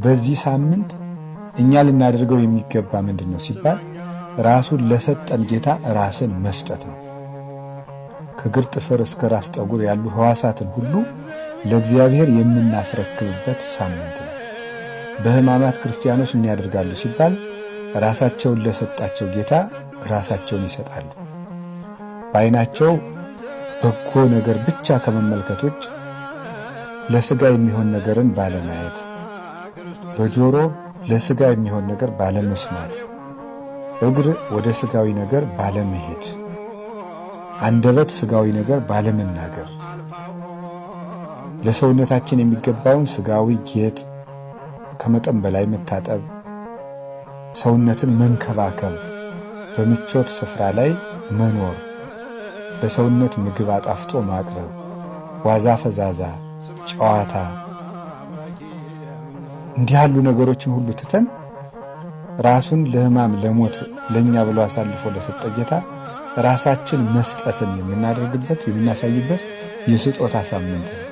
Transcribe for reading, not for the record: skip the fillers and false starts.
በዚህ ሳምንት እኛ ልናደርገው የሚገባ ምንድነው ሲባል ራሱን ለሰጠን ጌታ ራስን መስጠት ነው። ከእግር ጥፍር እስከ ራስ ጠጉር ያሉ ሕዋሳትን ሁሉ ለእግዚአብሔር የምናስረክብበት ሳምንት ነው። በሕማማት ክርስቲያኖች ምን ያደርጋሉ ሲባል ራሳቸውን ለሰጣቸው ጌታ ራሳቸውን ይሰጣሉ። በዓይናቸው በጎ ነገር ብቻ ከመመልከት ውጭ ለሥጋ የሚሆን ነገርን ባለማየት፣ በጆሮ ለሥጋ የሚሆን ነገር ባለመስማት፣ እግር ወደ ሥጋዊ ነገር ባለመሄድ፣ አንደበት ሥጋዊ ነገር ባለመናገር፣ ለሰውነታችን የሚገባውን ሥጋዊ ጌጥ ከመጠን በላይ መታጠብ፣ ሰውነትን መንከባከብ፣ በምቾት ስፍራ ላይ መኖር፣ ለሰውነት ምግብ አጣፍጦ ማቅረብ፣ ዋዛ ፈዛዛ፣ ጨዋታ፣ እንዲህ ያሉ ነገሮችን ሁሉ ትተን ራሱን ለሕማም ለሞት ለኛ ብሎ አሳልፎ ለሰጠ ጌታ ራሳችን መስጠትን የምናደርግበት የምናሳይበት የስጦታ ሳምንት ነው።